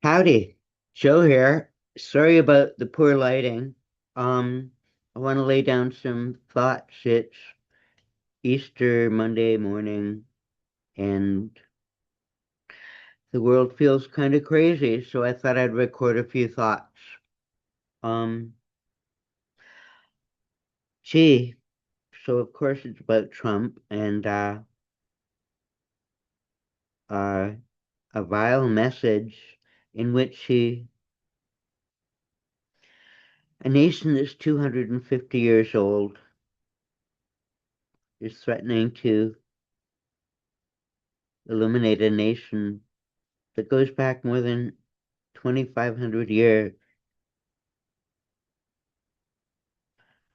Howdy, Joe here. Sorry about the poor lighting. Um, I want to lay down some thoughts. It's Easter Monday morning and the world feels kind of crazy, so I thought I'd record a few thoughts. Um, gee, so of course it's about Trump and uh, a vile message in which a nation that's 250 years old, is threatening to eliminate a nation that goes back more than 2,500 years.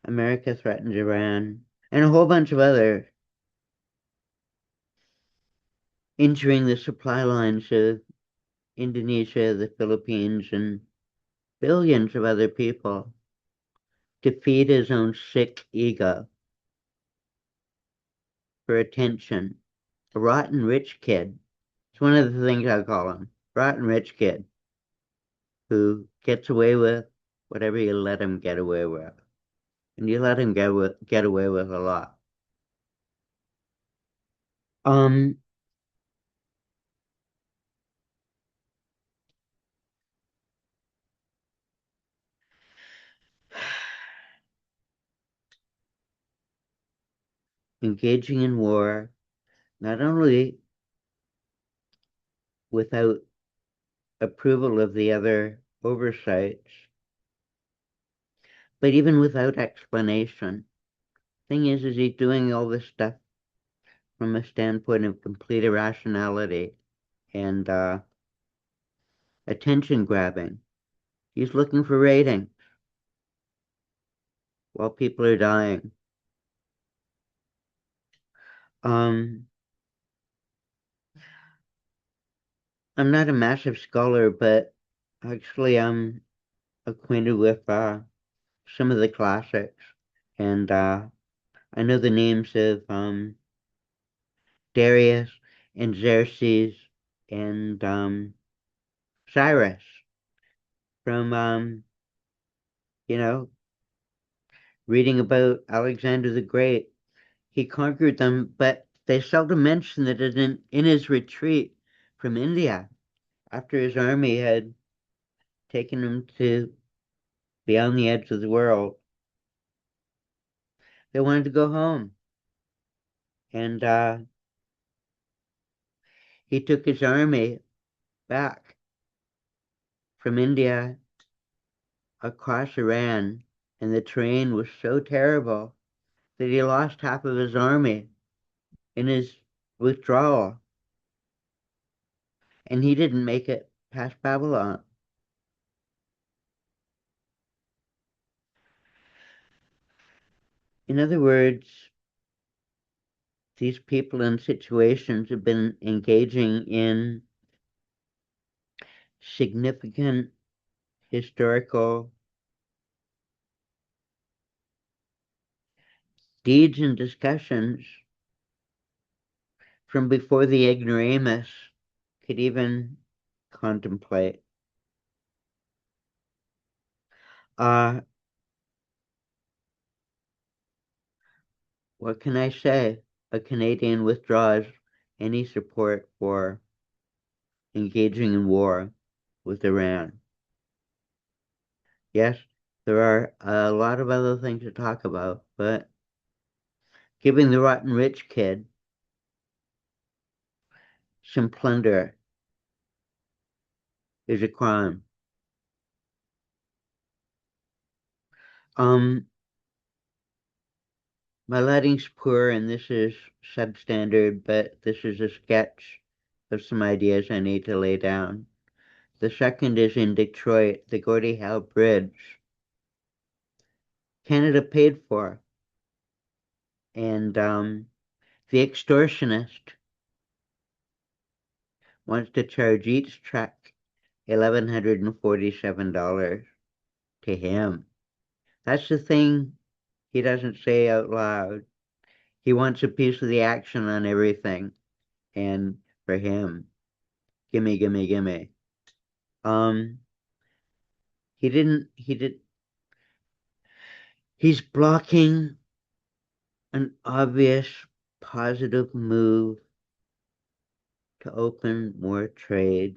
America threatens Iran and a whole bunch of other, injuring the supply lines of Indonesia, the Philippines, and billions of other people to feed his own sick ego for attention. A rotten rich kid. It's one of the things I call him. Rotten rich kid who gets away with whatever you let him get away with. And you let him get away with a lot. Um, Engaging in war, not only without approval of the other oversights, but even without explanation. Thing is he's doing all this stuff from a standpoint of complete irrationality and attention grabbing. He's looking for ratings while people are dying. Um, I'm not a massive scholar, but actually I'm acquainted with some of the classics, and I know the names of Darius and Xerxes and Cyrus from you know, reading about Alexander the Great. He conquered them, but they seldom mention that in his retreat from India, after his army had taken him to beyond the edge of the world, they wanted to go home. And he took his army back from India across Iran, and the terrain was so terrible that he lost half of his army in his withdrawal, and he didn't make it past Babylon. In other words, these people in situations have been engaging in significant historical deeds and discussions from before the ignoramus could even contemplate. Uh, what can I say? A Canadian withdraws any support for engaging in war with Iran. Yes, there are a lot of other things to talk about, but giving the rotten rich kid some plunder is a crime. Um, my lighting's poor and this is substandard, but this is a sketch of some ideas I need to lay down. The second is in Detroit, the Gordie Howe Bridge. Canada paid for, and the extortionist wants to charge each truck $1,147 to him. That's the thing he doesn't say out loud. He wants a piece of the action on everything. And for him, gimme, gimme, gimme. Um, he did, he's blocking an obvious positive move to open more trade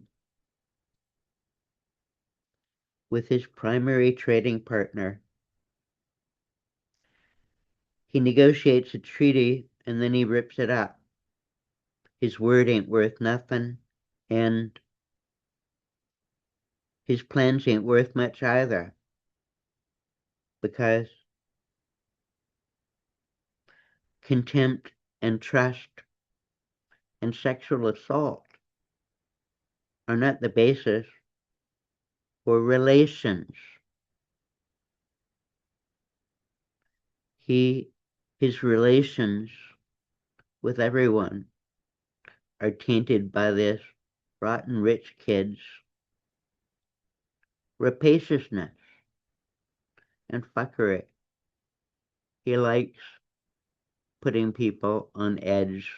with his primary trading partner. He negotiates a treaty and then he rips it up. His word ain't worth nothing, and his plans ain't worth much either, because contempt and trust and sexual assault are not the basis for relations. He, his relations with everyone are tainted by this rotten rich kid's rapaciousness and fuckery. He likes putting people on edge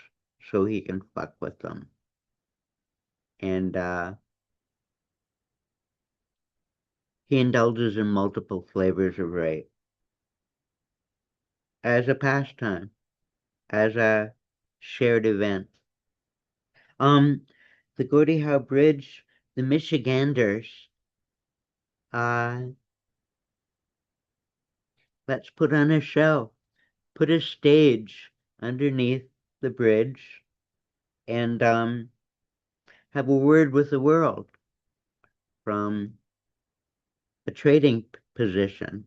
so he can fuck with them. And he indulges in multiple flavors of rape as a pastime, as a shared event. The Gordie Howe Bridge, the Michiganders, uh, let's put on a show, put a stage underneath the bridge, and have a word with the world from a trading position.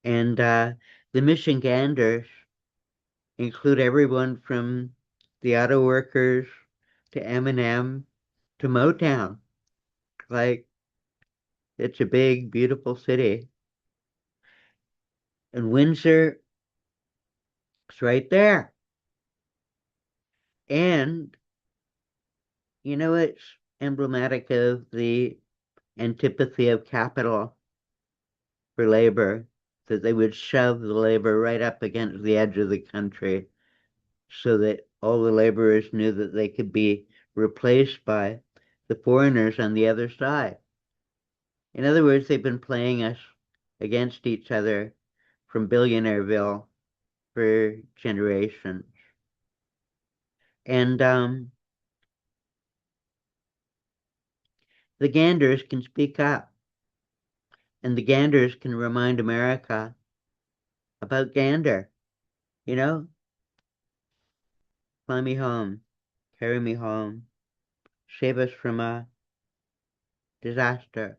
And the Michiganders include everyone from the auto workers to Eminem to Motown. Like, it's a big, beautiful city. And Windsor is right there. And, it's emblematic of the antipathy of capital for labor, that they would shove the labor right up against the edge of the country so that all the laborers knew that they could be replaced by the foreigners on the other side. In other words, they've been playing us against each other from Billionaireville for generations. And the Ganders can speak up, and the Ganders can remind America about Gander. You know, fly me home, carry me home, save us from a disaster.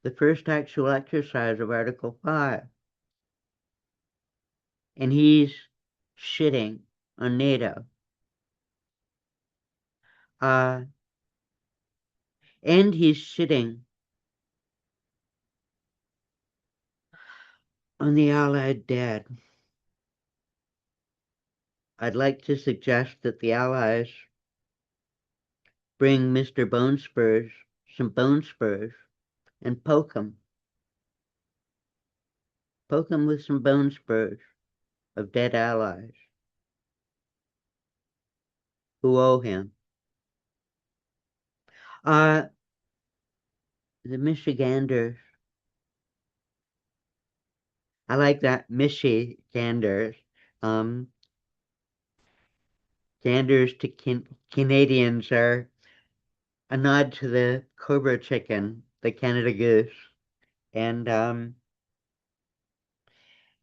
The first actual exercise of Article 5. And he's shitting on NATO. Uh, and he's shitting on the Allied dead. I'd like to suggest that the Allies bring Mr. Bone Spurs some bone spurs and poke him. Poke him with some bone spurs of dead allies who owe him. Uh, the Michiganders. I like that, Michiganders. Um, Ganders to Canadians are a nod to the Cobra chicken, the Canada Goose. And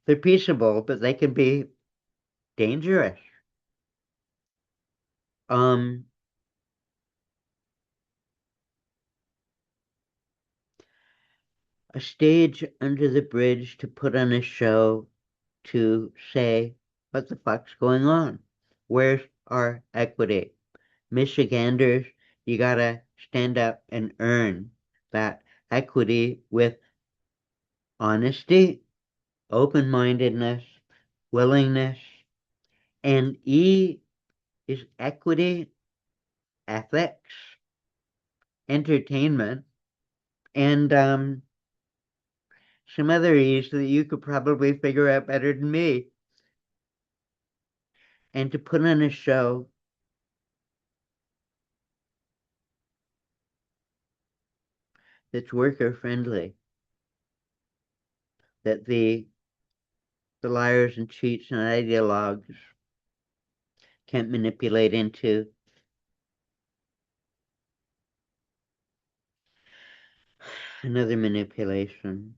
they're peaceable, but they can be dangerous. Um, a stage under the bridge to put on a show to say, what the fuck's going on? Where's our equity? Michiganders, you gotta stand up and earn that equity with honesty, open-mindedness, willingness, and E is equity, ethics, entertainment, and some other E's that you could probably figure out better than me. And to put on a show that's worker friendly, that the liars and cheats and ideologues can't manipulate into. Another manipulation.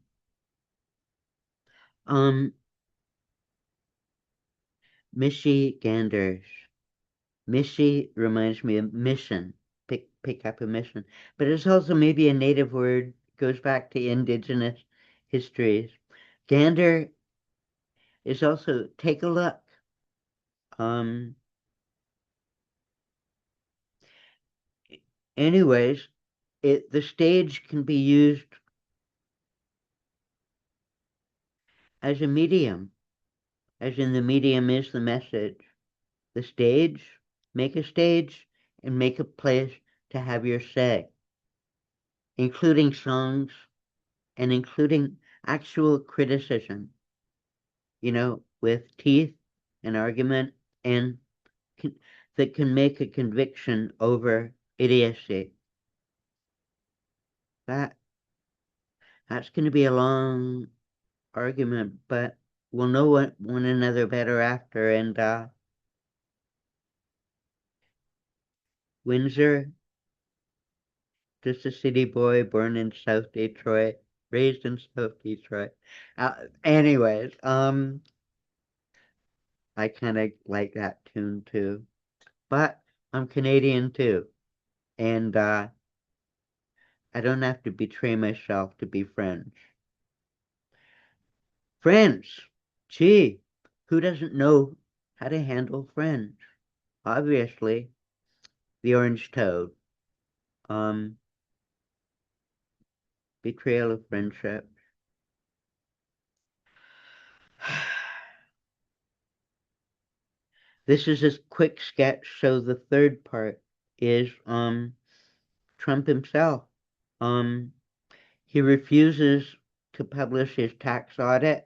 Um, Mishy Ganders. Mishy reminds me of mission. Pick up a mission. But it's also maybe a native word, goes back to indigenous histories. Gander is also take a look. Um, anyways, the stage can be used as a medium, as in the medium is the message. The stage, make a stage and make a place to have your say, including songs and including actual criticism, with teeth and argument and that can make a conviction over idiocy. That that's going to be a long argument, but we'll know one another better after. And Windsor, just a city boy born in South Detroit, raised in South Detroit. Anyways, I kind of like that tune too, but I'm Canadian too, and I don't have to betray myself to be French. French, gee, who doesn't know how to handle French? Obviously, the orange toad. Um, betrayal of friendship. This is a quick sketch, so the third part is Trump himself. Um, he refuses to publish his tax audit,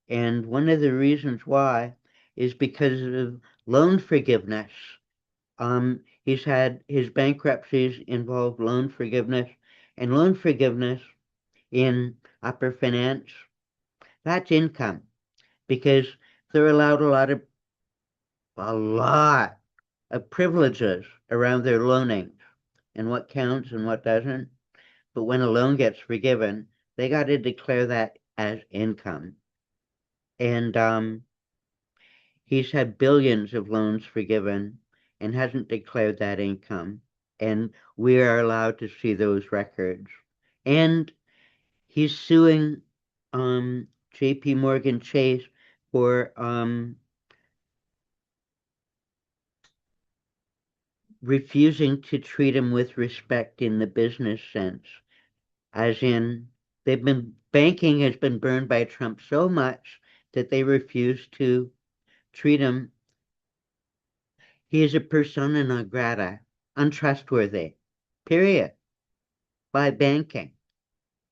and one of the reasons why is because of loan forgiveness. He's had his bankruptcies involve loan forgiveness, and loan forgiveness in upper finance, that's income because they're allowed a lot of privileges around their loaning and what counts and what doesn't. But when a loan gets forgiven, they got to declare that as income. And he's had billions of loans forgiven and hasn't declared that income. And we are allowed to see those records. And he's suing JP Morgan Chase for refusing to treat him with respect in the business sense, as in banking has been burned by Trump so much that they refuse to treat him. He is a persona non grata, untrustworthy, period, by banking.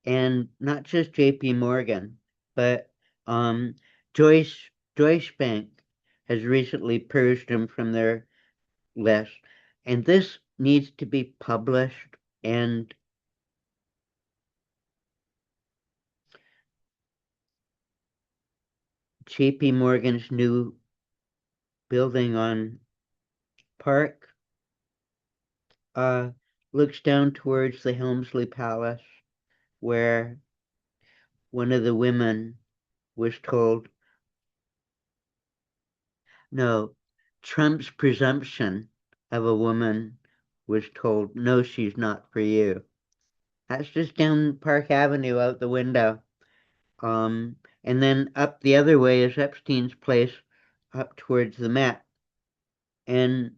And not just JP Morgan, but um, Deutsche Bank has recently purged him from their list. And this needs to be published. And JP Morgan's new building on Park uh, looks down towards the Helmsley Palace, where one of the women was told, no, Trump's presumption of a woman was told, no, she's not for you. That's just down Park Avenue out the window. And then up the other way is Epstein's place up towards the Met. And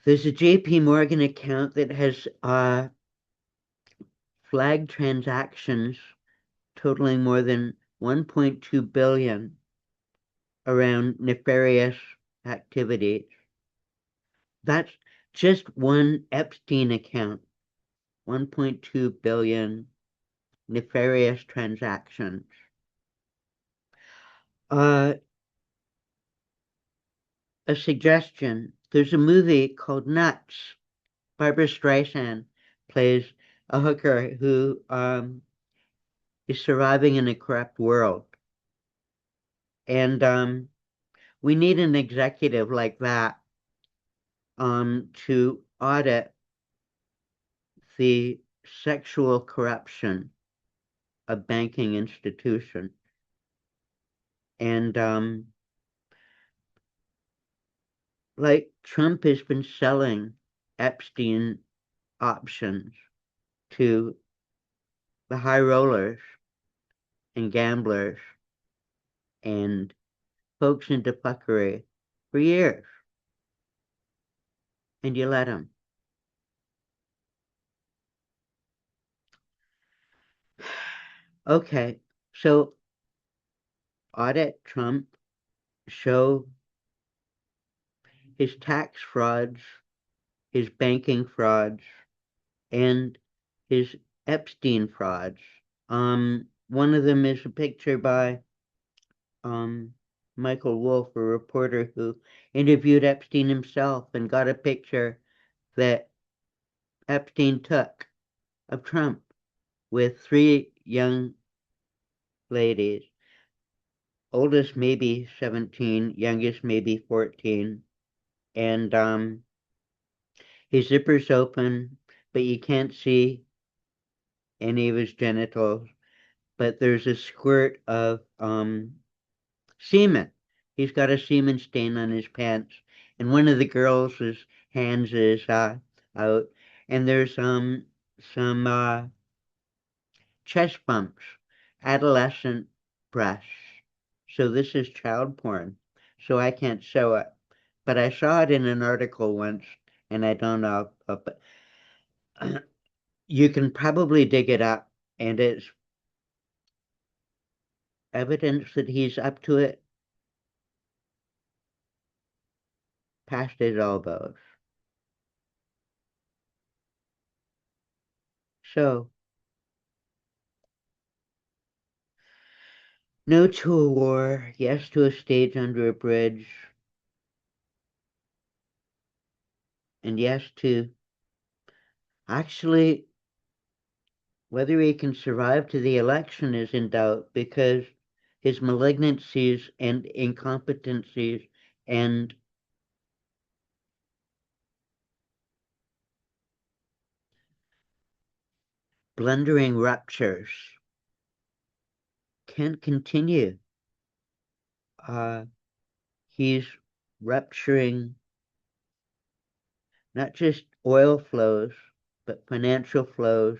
there's a JP Morgan account that has flagged transactions totaling more than 1.2 billion around nefarious activities. That's just one Epstein account, 1.2 billion nefarious transactions. A suggestion, there's a movie called Nuts. Barbara Streisand plays a hooker who is surviving in a corrupt world. And we need an executive like that to audit the sexual corruption of banking institutions. And like Trump has been selling Epstein options to the high rollers and gamblers and folks into fuckery for years, and you let him. Okay, so audit Trump, show his tax frauds, his banking frauds, and his Epstein frauds. One of them is a picture by um, Michael Wolff, a reporter who interviewed Epstein himself and got a picture that Epstein took of Trump with three young ladies, oldest maybe 17, youngest maybe 14, and his zipper's open, but you can't see any of his genitals, but there's a squirt of semen. He's got a semen stain on his pants, and one of the girls' hands is out, and there's some chest bumps, adolescent breasts. So this is child porn. So I can't show it, but I saw it in an article once, and I don't know. But you can probably dig it up, and it's evidence that he's up to it past his elbows. So, no to a war, yes to a stage under a bridge, and yes to actually whether he can survive to the election is in doubt because his malignancies and incompetencies and blundering ruptures can't continue. Uh, he's rupturing not just oil flows, but financial flows,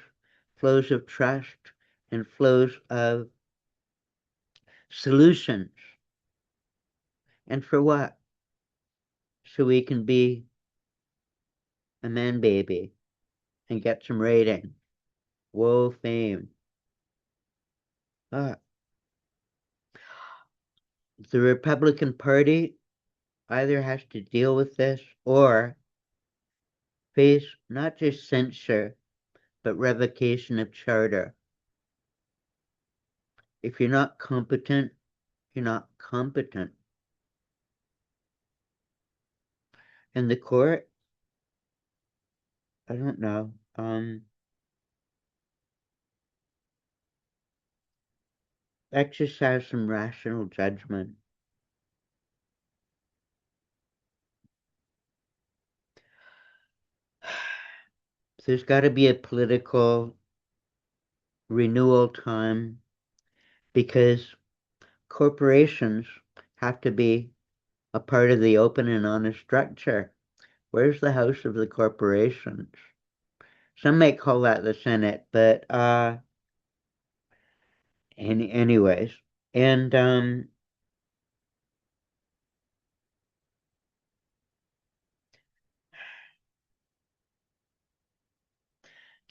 flows of trust, and flows of solutions. And for what? So we can be a man baby and get some rating. Whoa, fame. Uh, the Republican Party either has to deal with this or face not just censure, but revocation of charter. If you're not competent, you're not competent. And the court, I don't know. Exercise some rational judgment. There's got to be a political renewal time because corporations have to be a part of the open and honest structure. Where's the House of the Corporations? Some may call that the Senate, but anyways. And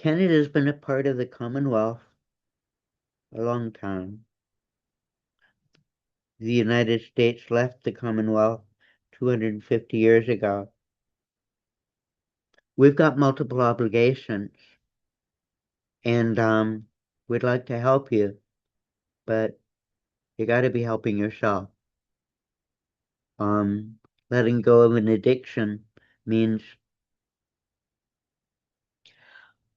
Canada's been a part of the Commonwealth a long time. The United States left the Commonwealth 250 years ago. We've got multiple obligations, and we'd like to help you, but you got to be helping yourself. Letting go of an addiction means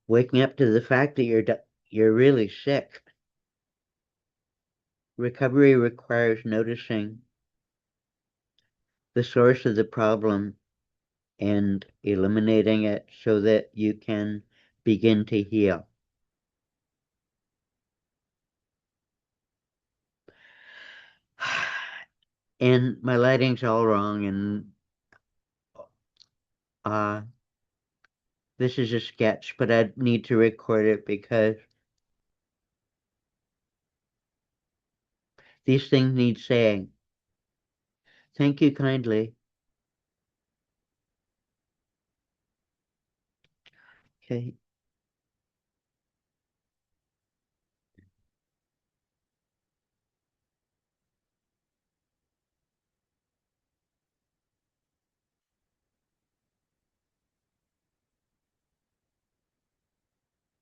waking up to the fact that you're really sick. Recovery requires noticing the source of the problem and eliminating it so that you can begin to heal. And my lighting's all wrong, and uh, this is a sketch, but I need to record it because these things need saying. Thank you kindly. Okay.